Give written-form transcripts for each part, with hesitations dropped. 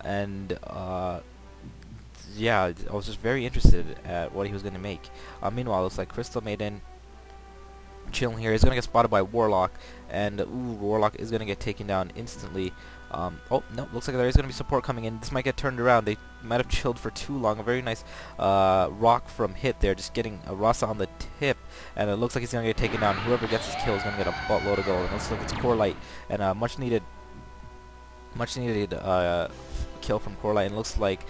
and yeah, I was just very interested at what he was going to make. Meanwhile, it looks like Crystal Maiden chilling here. He's going to get spotted by Warlock, and Warlock is going to get taken down instantly. Oh, no, looks like there is going to be support coming in. This might get turned around. They might have chilled for too long. A very nice rock from Hit there, just getting a Rhasta on the tip, and it looks like he's going to get taken down. Whoever gets his kill is going to get a buttload of gold, and it looks like it's CoreLight, and much needed kill from CoreLight, and it looks like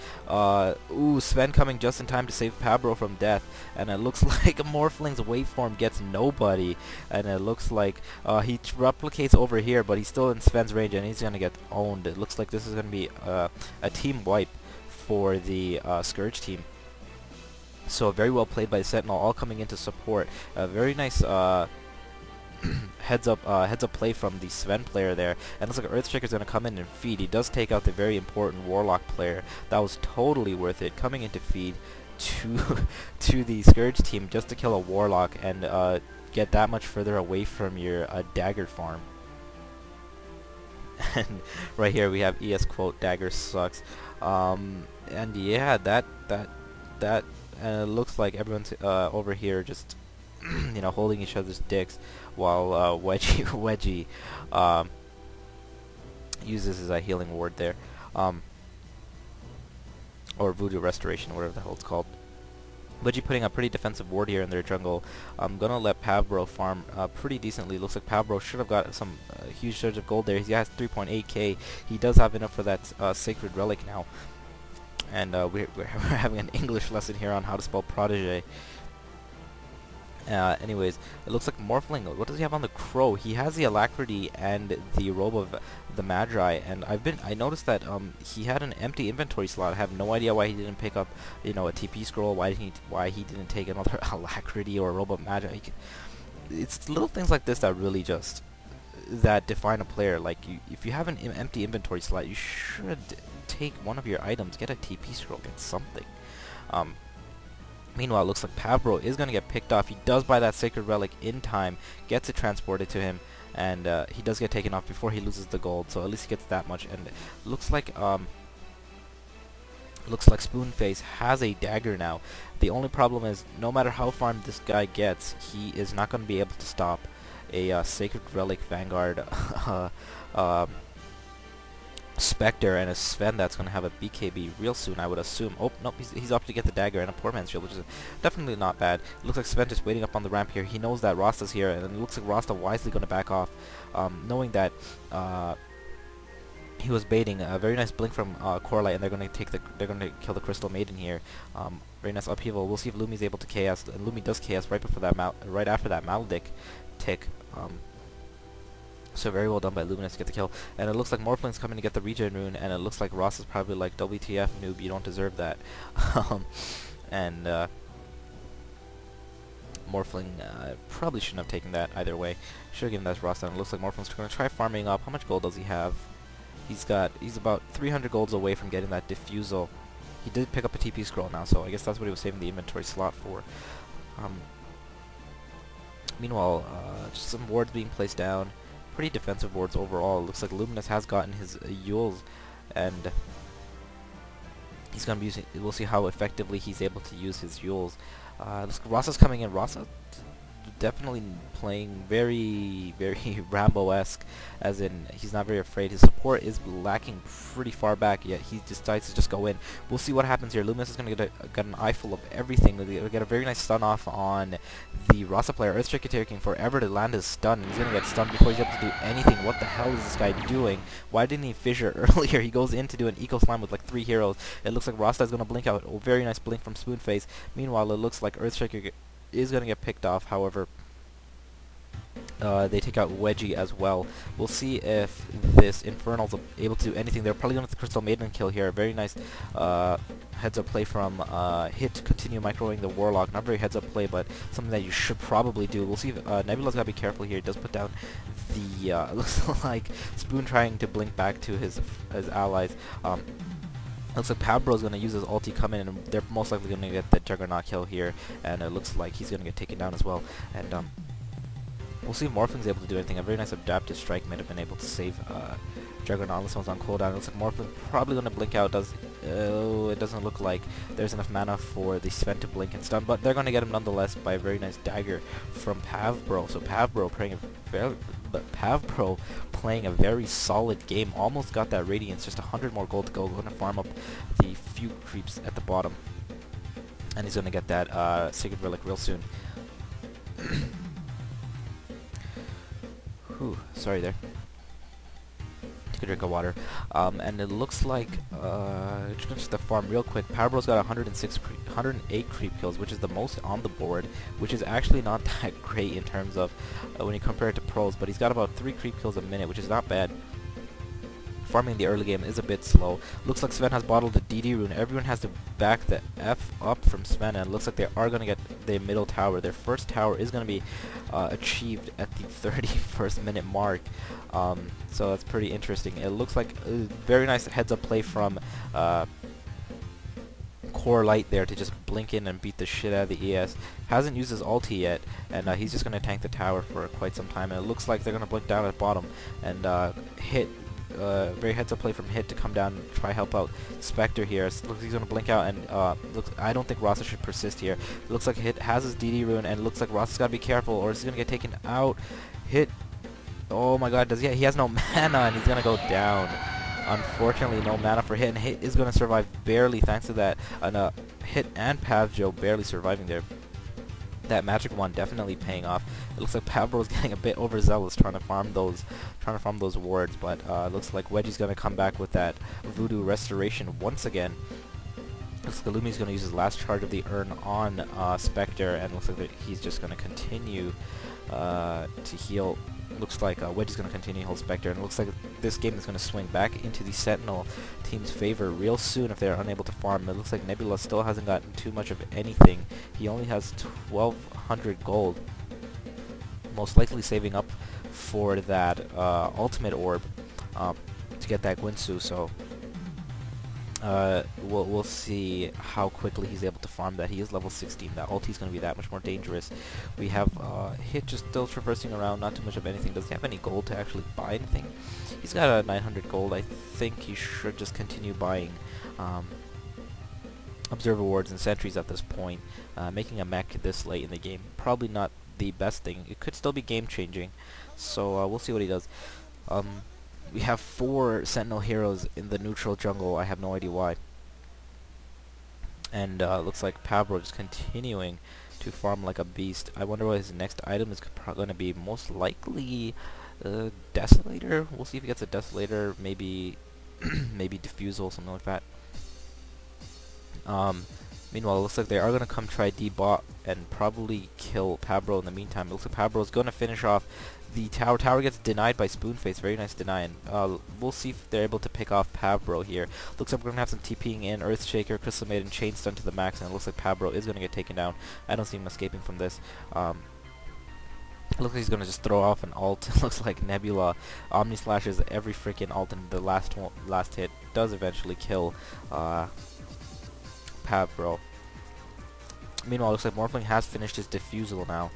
Sven coming just in time to save Pabro from death, and it looks like Morphling's waveform gets nobody, and it looks like he replicates over here, but he's still in Sven's range, and he's gonna get owned. It looks like this is gonna be a team wipe for the Scourge team. So very well played by Sentinel, all coming in to support. Very nice heads up play from the Sven player there, and looks like Earthshaker's gonna come in and feed. He does take out the very important Warlock player. That was totally worth it, coming in to feed to the Scourge team just to kill a Warlock and get that much further away from your dagger farm. And right here we have ES quote, "Dagger sucks," and yeah, that looks like everyone's over here just you know, holding each other's dicks while wedgi uses his healing ward there, or voodoo restoration, whatever the hell it's called. Wedgi putting a pretty defensive ward here in their jungle. I'm gonna let Pabro farm pretty decently. Looks like Pabro should have got some huge surge of gold there. He has 3.8k. He does have enough for that sacred relic now. And we're having an English lesson here on how to spell protege. Anyways, it looks like Morphling, what does he have on the Crow? He has the Alacrity and the Robe of the Magi, and I noticed that he had an empty inventory slot. I have no idea why he didn't pick up, you know, a TP scroll, why he didn't take another Alacrity or a Robe of Magi. It's little things like this that really just that define a player. Like, if you have an empty inventory slot, you should take one of your items, get a TP scroll, get something. Meanwhile, it looks like Pabro is going to get picked off. He does buy that Sacred Relic in time, gets it transported to him, and he does get taken off before he loses the gold, so at least he gets that much. And it looks like SPOONFACE has a dagger now. The only problem is, no matter how farmed this guy gets, he is not going to be able to stop a Sacred Relic Vanguard Spectre and a Sven that's going to have a BKB real soon, I would assume. Oh, nope, he's up to get the dagger and a poor man's shield, which is definitely not bad. It looks like Sven just waiting up on the ramp here. He knows that Rhasta's here, and it looks like Rhasta wisely going to back off, knowing that he was baiting a very nice blink from CoreLight, and they're going to kill the Crystal Maiden here. Very nice upheaval. We'll see if Lumi's able to KS, and Lumi does KS right before that right after that Maledict tick. So very well done by Luminous to get the kill. And it looks like Morphling's coming to get the regen rune, and it looks like Ross is probably like, WTF noob, you don't deserve that. And Morphling probably shouldn't have taken that either way. Should have given that to Ross, and it looks like Morphling's going to try farming up. How much gold does he have? He's about 300 golds away from getting that Diffusal. He did pick up a TP scroll now, so I guess that's what he was saving the inventory slot for. Meanwhile, just some wards being placed down. Pretty defensive wards overall. Looks like Luminous has gotten his Yules, and he's gonna be using. We'll see how effectively he's able to use his Yules. Rhasta's coming in. Rhasta definitely playing very, very Rambo-esque, as in he's not very afraid. His support is lacking pretty far back, yet he decides to just go in. We'll see what happens here. Luminous is going to get an eyeful of everything. He'll get a very nice stun off on the Rhasta player. Earthshaker taking forever to land his stun, and he's going to get stunned before he's able to do anything. What the hell is this guy doing? Why didn't he fissure earlier? He goes in to do an eco slam with like 3 heroes. It looks like Rhasta is going to blink out. A very nice blink from SPOONFACE. Meanwhile, it looks like Earthshaker is going to get picked off. However, they take out Wedgi as well. We'll see if this Infernal's able to do anything. They're probably going to the Crystal Maiden kill here. A very nice heads up play from Hit to continue microing the Warlock. Not very heads up play, but something that you should probably do. We'll see if Nebula's got to be careful here. He does put down the looks like Spoon trying to blink back to his allies. Looks like Pabro's going to use his ulti, come in, and they're most likely going to get the Juggernaut kill here, and it looks like he's going to get taken down as well. And we'll see if Morphling's able to do anything. A very nice adaptive strike might have been able to save Juggernaut. This one's on cooldown. It looks like Morphling probably going to blink out. It doesn't look like there's enough mana for the Sven to blink and stun, but they're going to get him nonetheless by a very nice dagger from Pavbro. So Pavbro playing a very solid game. Almost got that Radiance. Just 100 more gold to go. Going to farm up the few creeps at the bottom. And he's going to get that Sacred Relic real soon. Whew, sorry there. Take a drink of water. And it looks like, just the farm real quick. Powerbro's got 108 creep kills, which is the most on the board, which is actually not that great in terms of when you compare it to pros, but he's got about 3 creep kills a minute, which is not bad. Farming in the early game is a bit slow. Looks like Sven has bottled the DD rune. Everyone has to back the F up from Sven, and it looks like they are going to get the middle tower. Their first tower is going to be achieved at the 31st minute mark. So that's pretty interesting. It looks like a very nice heads-up play from CoreLight there to just blink in and beat the shit out of the ES. Hasn't used his ulti yet, and he's just going to tank the tower for quite some time. And it looks like they're going to blink down at bottom and hit. Very heads-up play from Hit to come down and try help out Spectre here. Looks like he's going to blink out, and I don't think Rhasta should persist here. It looks like Hit has his DD rune, and it looks like Rhasta's got to be careful, or he's going to get taken out. Hit, oh my god, he has no mana, and he's going to go down. Unfortunately, no mana for Hit, and Hit is going to survive barely thanks to that. And Hit and Pavjo barely surviving there. That magic wand definitely paying off. It looks like Pavbro's getting a bit overzealous trying to farm those wards, but looks like Wedgie's gonna come back with that voodoo restoration once again. Looks like Lumi's gonna use his last charge of the urn on Spectre, and looks like that he's just gonna continue to heal. Looks like Wedgie's going to continue to hold Spectre, and it looks like this game is going to swing back into the Sentinel team's favor real soon if they're unable to farm. It looks like Nebula still hasn't gotten too much of anything. He only has 1,200 gold, most likely saving up for that ultimate orb to get that Gwinsu, so we'll see how quickly he's able to farm that. He is level 16. That ulti's going to be that much more dangerous. We have Hit just still traversing around, not too much of anything. Does he have any gold to actually buy anything? He's got 900 gold. I think he should just continue buying Observer Wards and Sentries at this point. Making a mech this late in the game, probably not the best thing. It could still be game-changing, so we'll see what he does. We have 4 Sentinel heroes in the neutral jungle. I have no idea why. And looks like Pavbro just continuing to farm like a beast. I wonder what his next item is going to be. Most likely Desolator. We'll see if he gets a Desolator. Maybe maybe Diffusal, something like that. Meanwhile, it looks like they are going to come try D-bot and probably kill Pavbro in the meantime. It looks like Pavbro is going to finish off the tower. Tower gets denied by SPOONFACE. Very nice deny. And we'll see if they're able to pick off Pavbro here. Looks like we're going to have some TPing in. Earthshaker, Crystal Maiden, Chain Stun to the max. And it looks like Pavbro is going to get taken down. I don't see him escaping from this. Looks like he's going to just throw off an ult. Looks like Nebula Omni Slashes every freaking ult. And the last hit does eventually kill Pavbro. Meanwhile, it looks like Morphling has finished his Diffusal now.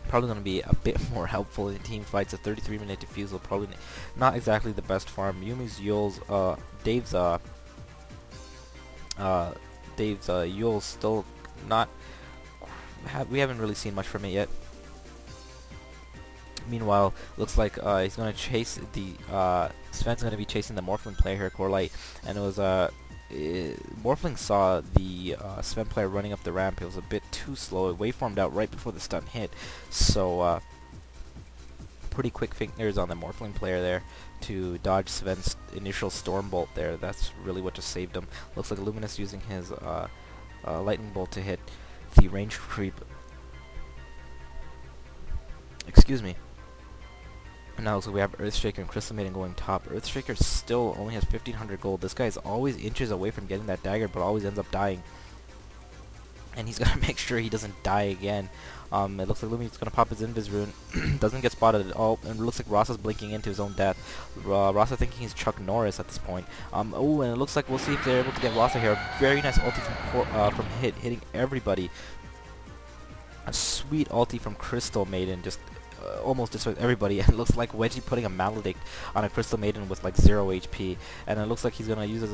Probably going to be a bit more helpful in team fights. A 33-minute Diffusal, probably not exactly the best farm. Yumi's Yules, Dave's Yules still not. We haven't really seen much from it yet. Meanwhile, looks like he's going to chase the Sven's going to be chasing the Morphling player here, CoreLight, and it was Morphling saw the Sven player running up the ramp. It was a bit too slow. It waveformed out right before the stun hit. So pretty quick fingers on the Morphling player there to dodge Sven's initial Storm Bolt there. That's really what just saved him. Looks like Luminous using his Lightning Bolt to hit the range creep. Excuse me. And now we have Earthshaker and Crystal Maiden going top. Earthshaker still only has 1,500 gold. This guy is always inches away from getting that dagger, but always ends up dying. And he's gonna make sure he doesn't die again. It looks like Lumi's gonna pop his Invis rune. Doesn't get spotted at all, and it looks like Rhasta's blinking into his own death. Rhasta thinking he's Chuck Norris at this point. Oh, and it looks like we'll see if they're able to get Rhasta here. Very nice ulti from hitting everybody. A sweet ulti from Crystal Maiden, just almost destroys everybody. And it looks like wedgi putting a maledict on a Crystal Maiden with like 0 HP, and it looks like he's gonna use his